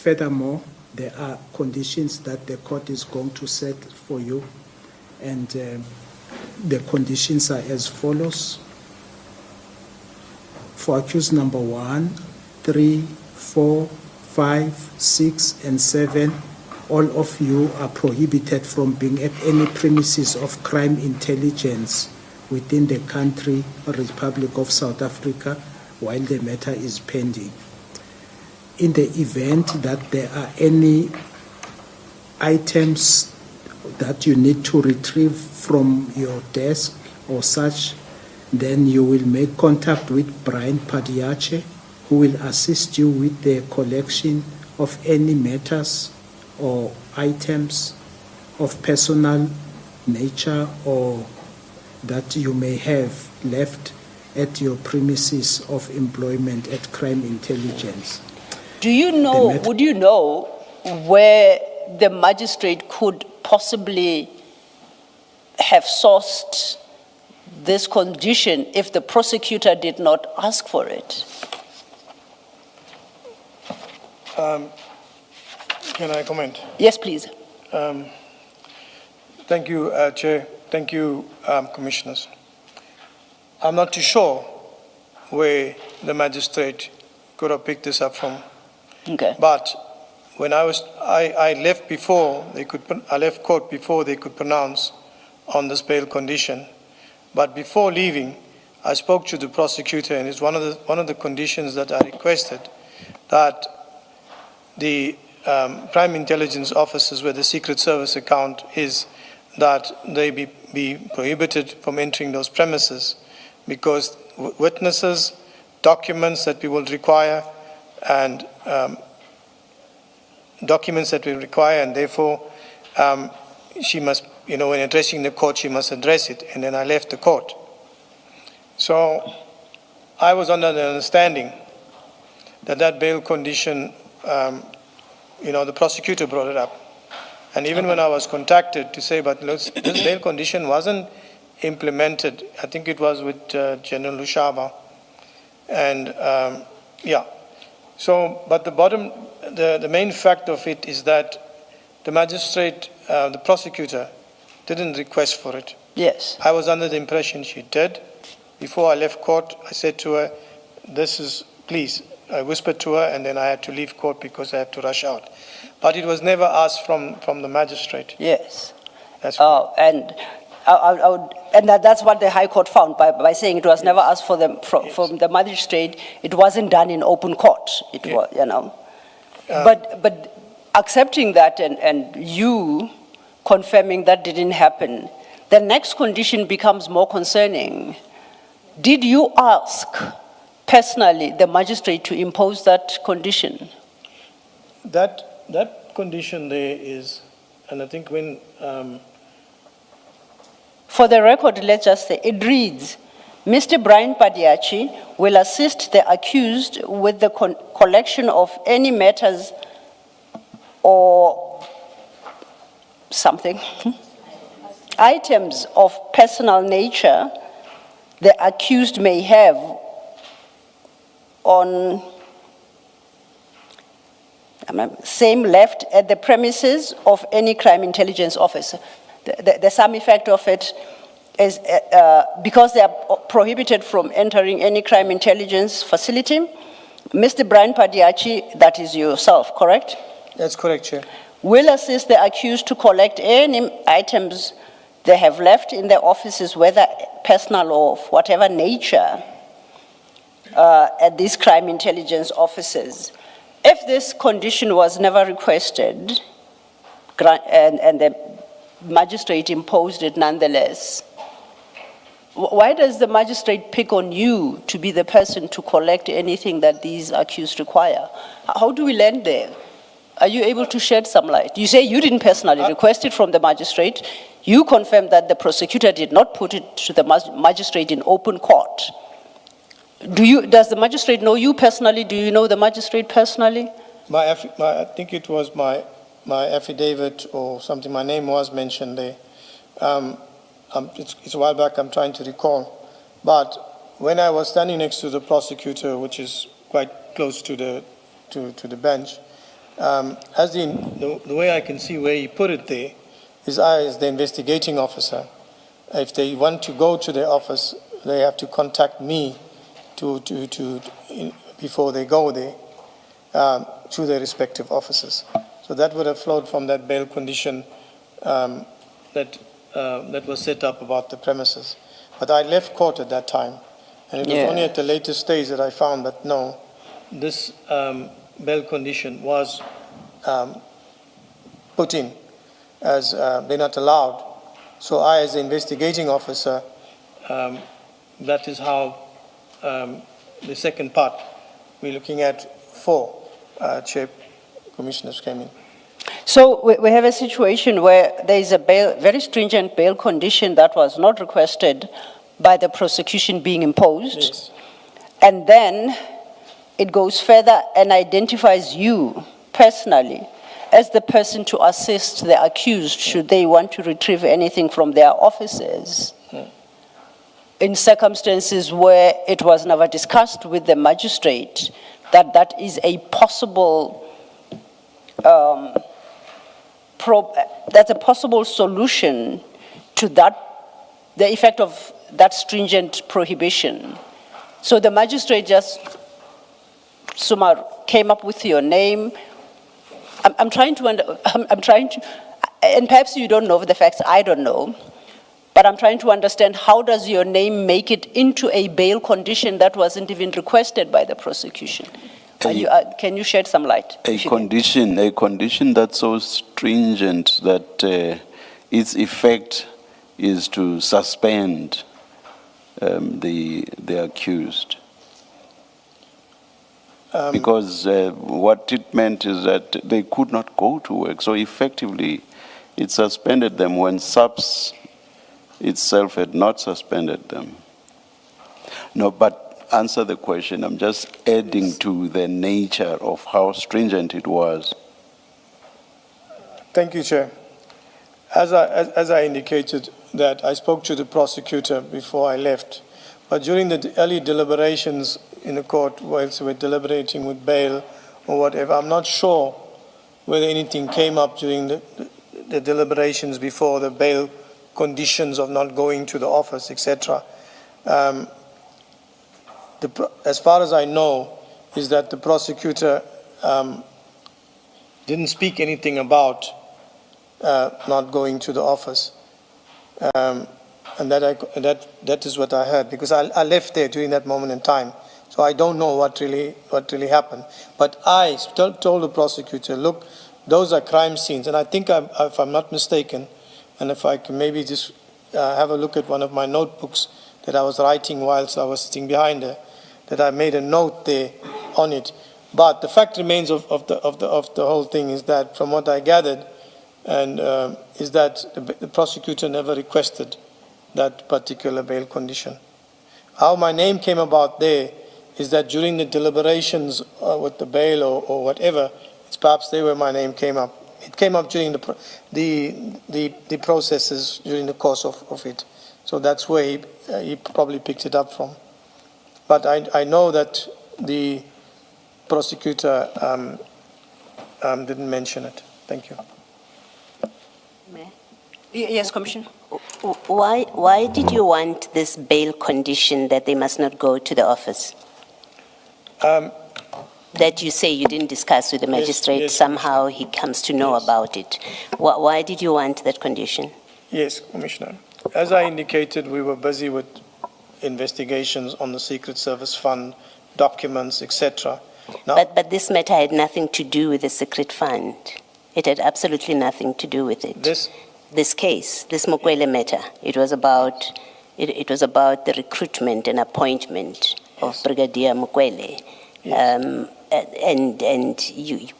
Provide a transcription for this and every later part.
Furthermore, there are conditions that the court is going to set for you, and the conditions are as follows. For accused number 1, 3, 4, 5, 6, and 7, all of you are prohibited from being at any premises of crime intelligence within the country or Republic of South Africa while the matter is pending. In the event that there are any items that you need to retrieve from your desk or such, then you will make contact with Brian Padayachee, who will assist you with the collection of any matters or items of personal nature or that you may have left at your premises of employment at crime intelligence. Do you know, would you know where the magistrate could possibly have sourced this condition if the prosecutor did not ask for it? Can I comment? Yes, please. Thank you, Chair. Thank you, Commissioners. I'm not too sure where the magistrate could have picked this up from. Okay. But when I left before they could, I left court before they could pronounce on this bail condition. But before leaving, I spoke to the prosecutor, and it's one of the conditions that I requested, that the crime intelligence officers where the Secret Service account is, that they be prohibited from entering those premises, because witnesses, documents that we will require, and and therefore she must, when addressing the court, she must address it. And then I left the court. So I was under the understanding that that bail condition, the prosecutor brought it up. And even when I was contacted to say, but this bail condition wasn't implemented, I think it was with General Lushaba. And so, but the main fact of it is that the magistrate, the prosecutor, didn't request for it. Yes. I was under the impression she did. Before I left court, I said to her, please. I whispered to her, and then I had to leave court because I had to rush out. But it was never asked from the magistrate. Yes. That's correct. And that's what the High Court found by saying it was never asked for from the magistrate. It wasn't done in open court. It was, but accepting that and you confirming that didn't happen, the next condition becomes more concerning. Did you ask personally the magistrate to impose that condition? That condition there is, and I think when... For the record, let's just say, it reads, Mr. Brian Padayachee will assist the accused with the collection of any matters or something, items of personal nature the accused may have on same left at the premises of any crime intelligence officer. The sum effect of it is because they are prohibited from entering any crime intelligence facility. Mr. Brian Padayachee, that is yourself, correct? That's correct, Chair. Will assist the accused to collect any items they have left in their offices, whether personal or of whatever nature, at these crime intelligence offices. If this condition was never requested, and the magistrate imposed it nonetheless, why does the magistrate pick on you to be the person to collect anything that these accused require? How do we land there? Are you able to shed some light? You say you didn't personally request it from the magistrate. You confirmed that the prosecutor did not put it to the magistrate in open court. Does the magistrate know you personally? Do you know the magistrate personally? I think it was my affidavit or something. My name was mentioned there. It's a while back. I'm trying to recall. But when I was standing next to the prosecutor, which is quite close to the bench, As the way I can see where he put it there is I, as the investigating officer, if they want to go to their office, they have to contact me before they go there to their respective offices. So that would have flowed from that bail condition that was set up about the premises. But I left court at that time, and it was only at the later stage that I found that no, this bail condition was put in as they're not allowed. So I, as the investigating officer, that is how the second part we're looking at 4 Chair Commissioners came in. So we have a situation where there is a very stringent bail condition that was not requested by the prosecution being imposed. Yes. And then it goes further and identifies you personally as the person to assist the accused should they want to retrieve anything from their offices. In circumstances where it was never discussed with the magistrate that that is a possible that's a possible solution to the effect of that stringent prohibition. So the magistrate just came up with your name. I'm trying to, and perhaps you don't know the facts, I don't know, but I'm trying to understand how does your name make it into a bail condition that wasn't even requested by the prosecution? Can you shed some light? A condition that's so stringent that its effect is to suspend the accused. Because what it meant is that they could not go to work. So effectively, it suspended them when SAPS itself had not suspended them. No, but answer the question. I'm just adding to the nature of how stringent it was. Thank you, Chair. As I indicated, that I spoke to the prosecutor before I left, but during the early deliberations in the court, whilst we're deliberating with bail or whatever, I'm not sure whether anything came up during the deliberations before the bail conditions of not going to the office, etc. As far as I know, is that the prosecutor didn't speak anything about not going to the office. And that is what I heard, because I left there during that moment in time. So I don't know what really happened. But I told the prosecutor, look, those are crime scenes. And I think, if I'm not mistaken, and if I can maybe just have a look at one of my notebooks that I was writing whilst I was sitting behind her, that I made a note there on it. But the fact remains of the whole thing is that, from what I gathered, and is that the prosecutor never requested that particular bail condition. How my name came about there is that during the deliberations with the bail or whatever, it's perhaps there where my name came up. It came up during the processes during the course of it. So that's where he probably picked it up from. But I know that the prosecutor didn't mention it. Thank you. Yes, Commissioner. Why did you want this bail condition that they must not go to the office? That you say you didn't discuss with the magistrate, yes, somehow he comes to know about it. Why did you want that condition? Yes, Commissioner. As I indicated, we were busy with investigations on the Secret Service Fund, documents, etc. But this matter had nothing to do with the secret fund. It had absolutely nothing to do with it. This case, this Mokwele matter, it was about the recruitment and appointment of Brigadier Mokwele. Yes.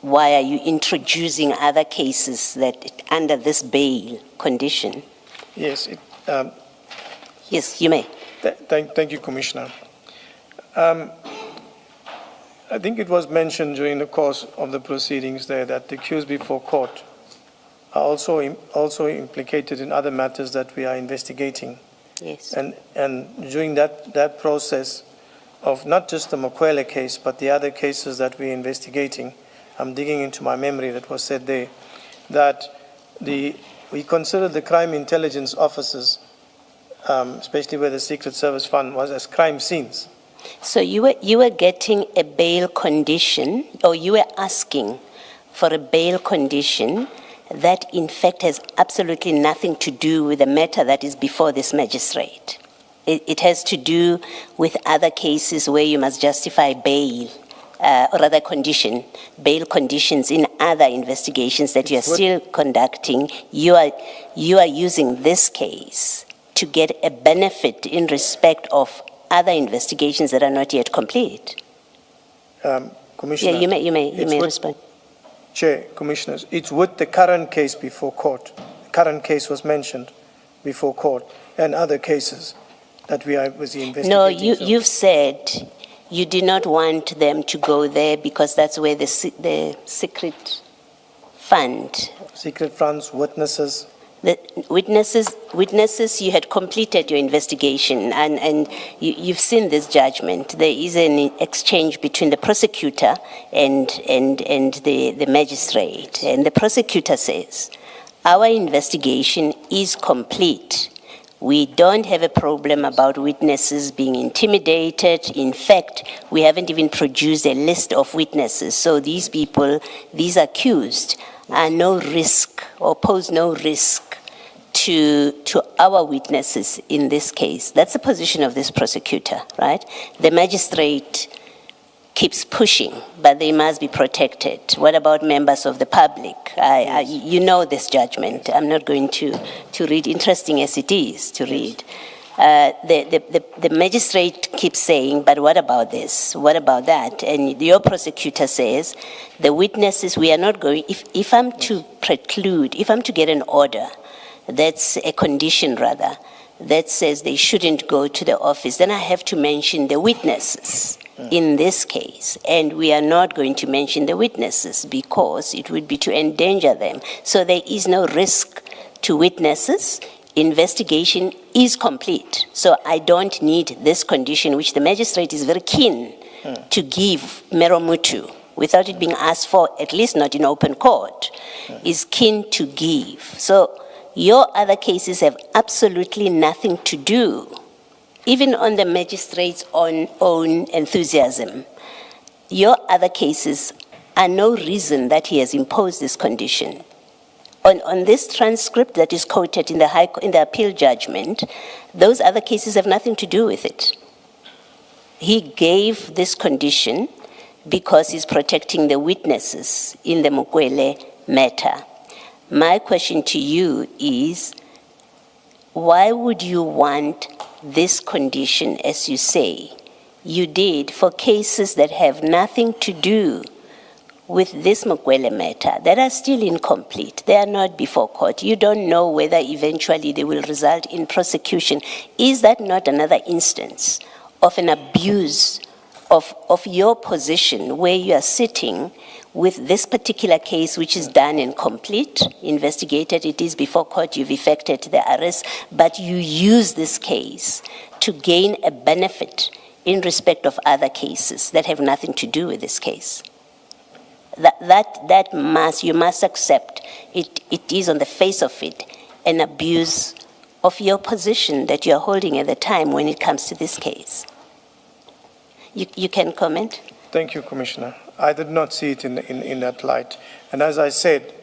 Why are you introducing other cases that under this bail condition? Yes. Yes, you may. Thank you, Commissioner. I think it was mentioned during the course of the proceedings there that the accused before court are also implicated in other matters that we are investigating. Yes. And during that process of not just the Mokwele case, but the other cases that we're investigating, I'm digging into my memory that was said there, that we considered the crime intelligence officers, especially where the Secret Service Fund was, as crime scenes. So you were getting a bail condition, or you were asking for a bail condition that in fact has absolutely nothing to do with the matter that is before this magistrate. It has to do with other cases where you must justify bail, or rather bail conditions in other investigations that you are still conducting. You are using this case to get a benefit in respect of other investigations that are not yet complete. Commissioner, yeah, you may respond. Chair, Commissioners, it's with the current case before court. The current case was mentioned before court, and other cases that we are busy investigating. No, you've said you do not want them to go there because that's where the secret fund. Secret funds, witnesses. The witnesses, you had completed your investigation and you've seen this judgment. There is an exchange between the prosecutor and the magistrate. And the prosecutor says, our investigation is complete. We don't have a problem about witnesses being intimidated. In fact, we haven't even produced a list of witnesses. So these people, these accused, are no risk or pose no risk to our witnesses in this case. That's the position of this prosecutor, right? The magistrate keeps pushing, but they must be protected. What about members of the public? You know this judgment. I'm not going to read, interesting as it is to read. The magistrate keeps saying, but what about this? What about that? And your prosecutor says, the witnesses, we are not going, if I'm to preclude, if I'm to get an order, that's a condition rather, that says they shouldn't go to the office, then I have to mention the witnesses in this case. And we are not going to mention the witnesses because it would be to endanger them. So there is no risk to witnesses. Investigation is complete. So I don't need this condition, which the magistrate is very keen to give Meromutu without it being asked for, at least not in open court, is keen to give. So your other cases have absolutely nothing to do, even on the magistrate's own enthusiasm. Your other cases are no reason that he has imposed this condition. On this transcript that is quoted in the appeal judgment, those other cases have nothing to do with it. He gave this condition because he's protecting the witnesses in the Mokwele matter. My question to you is, why would you want this condition, as you say, you did for cases that have nothing to do with this Mokwele matter, that are still incomplete? They are not before court. You don't know whether eventually they will result in prosecution. Is that not another instance of an abuse of your position where you are sitting with this particular case, which is done and complete, investigated, it is before court, you've effected the arrest, but you use this case to gain a benefit in respect of other cases that have nothing to do with this case? You must accept it is on the face of it an abuse of your position that you are holding at the time when it comes to this case. You can comment? Thank you, Commissioner. I did not see it in that light. And as I said,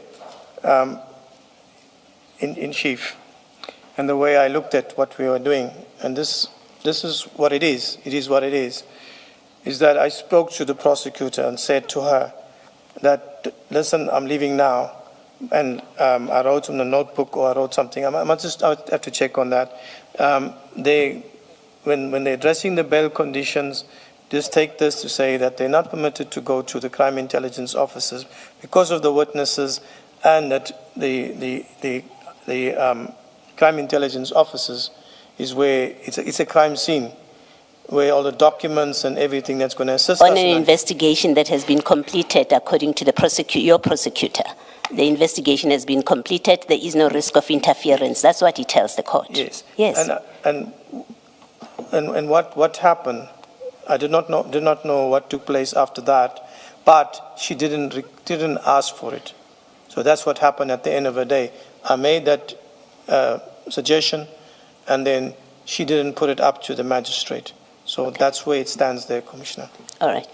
in chief, and the way I looked at what we were doing, and this is what it is what it is that I spoke to the prosecutor and said to her that, listen, I'm leaving now, and I wrote on a notebook or I wrote something. I would have to check on that. When they're addressing the bail conditions, just take this to say that they're not permitted to go to the crime intelligence officers because of the witnesses, and that the crime intelligence officers is where it's a crime scene, where all the documents and everything that's going to assist us. On an investigation that has been completed according to your prosecutor. The investigation has been completed. There is no risk of interference. That's what he tells the court. Yes. Yes. And what happened, I did not know what took place after that, but she didn't ask for it. So that's what happened at the end of the day. I made that suggestion, and then she didn't put it up to the magistrate. So Okay. that's where it stands there, Commissioner. All right.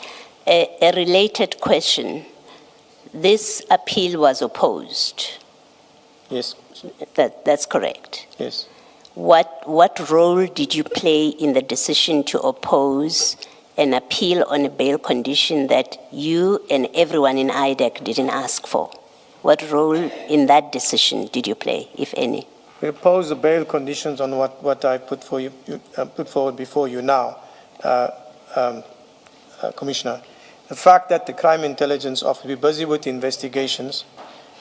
A related question. This appeal was opposed. Yes, That's correct. yes. What role did you play in the decision to oppose an appeal on a bail condition that you and everyone in IDAC didn't ask for? What role in that decision did you play, if any? We oppose the bail conditions on what I put forward before you now, Commissioner. The fact that the Crime Intelligence Office be busy with investigations,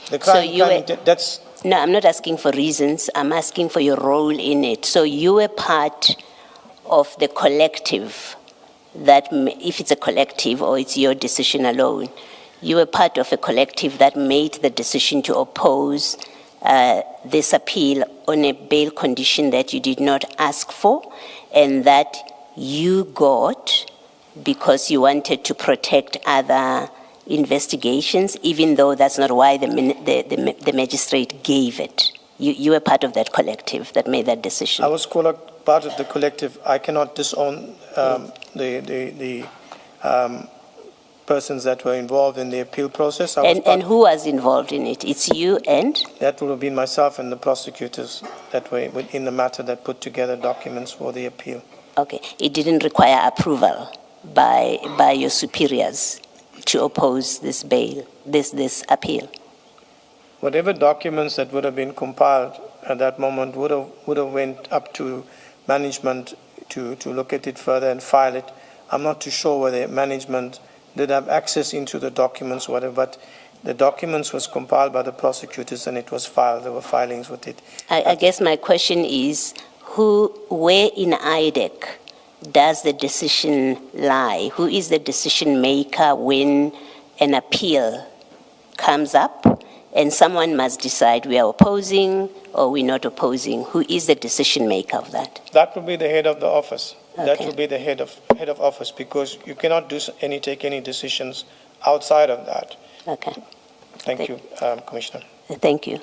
that's No, I'm not asking for reasons. I'm asking for your role in it. So you were part of the collective that, if it's a collective or it's your decision alone, you were part of a collective that made the decision to oppose this appeal on a bail condition that you did not ask for and that you got because you wanted to protect other investigations, even though that's not why the magistrate gave it. You were part of that collective that made that decision. I was part of the collective. I cannot disown the persons that were involved in the appeal process. And who was involved in it? It's you and? That would have been myself and the prosecutors that were in the matter that put together documents for the appeal. Okay. It didn't require approval by your superiors to oppose this bail, this appeal? Whatever documents that would have been compiled at that moment would have went up to management to look at it further and file it. I'm not too sure whether management did have access into the documents, whatever, but the documents was compiled by the prosecutors and it was filed. There were filings with it. I guess my question is, where in IDAC does the decision lie? Who is the decision maker when an appeal comes up and someone must decide we are opposing or we're not opposing? Who is the decision maker of that? That will be the head of the office. Okay. That will be the head of office, because you cannot take any decisions outside of that. Okay. Thank you, Commissioner. Thank you.